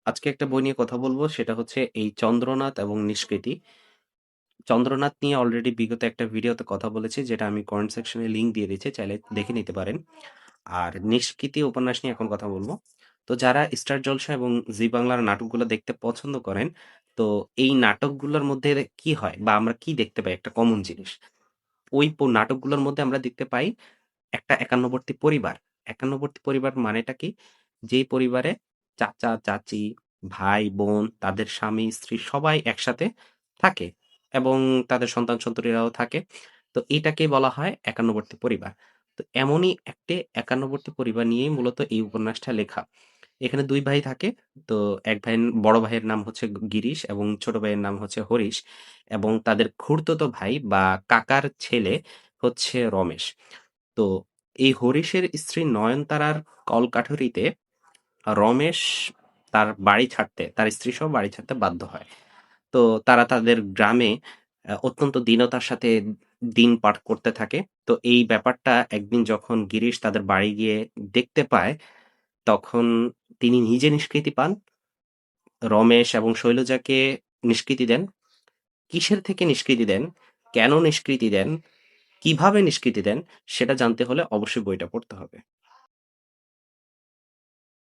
আজকে একটা বই নিয়ে কথা বলবো সেটা হচ্ছে এই চন্দ্রনাথ এবং নিষ্কৃতি। চন্দ্রনাথ নিয়ে অলরেডি বিগত একটা ভিডিওতে কথা বলেছি যেটা আমি কমেন্ট সেকশনে লিংক দিয়ে দিচ্ছি, চাইলে দেখে নিতে পারেন। আর নিষ্কৃতি উপন্যাস নিয়ে এখন কথা বলবো। তো যারা স্টার জলসা এবং জি বাংলার নাটকগুলো দেখতে পছন্দ করেন, তো এই নাটকগুলোর মধ্যে কি হয় বা আমরা কি দেখতে পাই একটা কমন জিনিস। ওই নাটকগুলোর মধ্যে আমরা দেখতে পাই একটা একান্নবর্তী পরিবার। একান্নবর্তী পরিবার মানেটা কি? যেই পরিবারে চাচা, চাচী, ভাই, বোন, তাদের স্বামী, স্ত্রী সবাই একসাথে থাকে এবং তাদের সন্তান-সন্ততিরাও থাকে। তো এটাকেই বলা হয় একান্নবর্তী পরিবার। তো এমনই একটি একান্নবর্তী পরিবার নিয়েই মূলত এই উপন্যাসটা লেখা। এখানে ২ ভাই থাকে। তো এক ভাই, বড় ভাইয়ের নাম হচ্ছে গিরিশ এবং ছোট ভাইয়ের নাম হচ্ছে হরিশ এবং তাদের খুড়তুতো ভাই বা কাকার ছেলে হচ্ছে রমেশ। তো এই হরিশের স্ত্রী নয়নতারার কলকাঠুরিতে রমেশ তার স্ত্রী সহ বাড়ি ছাড়তে বাধ্য হয়। তো তারা তাদের গ্রামে অত্যন্ত দীনতার সাথে দিন পার করতে থাকে। তো এই ব্যাপারটা একদিন যখন গিরিশ তাদের বাড়ি গিয়ে দেখতে পায়, তখন তিনি নিজে নিষ্কৃতি পান, রমেশ এবং শৈলজাকে নিষ্কৃতি দেন। কিসের থেকে নিষ্কৃতি দেন, কেন নিষ্কৃতি দেন, কিভাবে নিষ্কৃতি দেন, সেটা জানতে হলে অবশ্যই বইটা পড়তে হবে।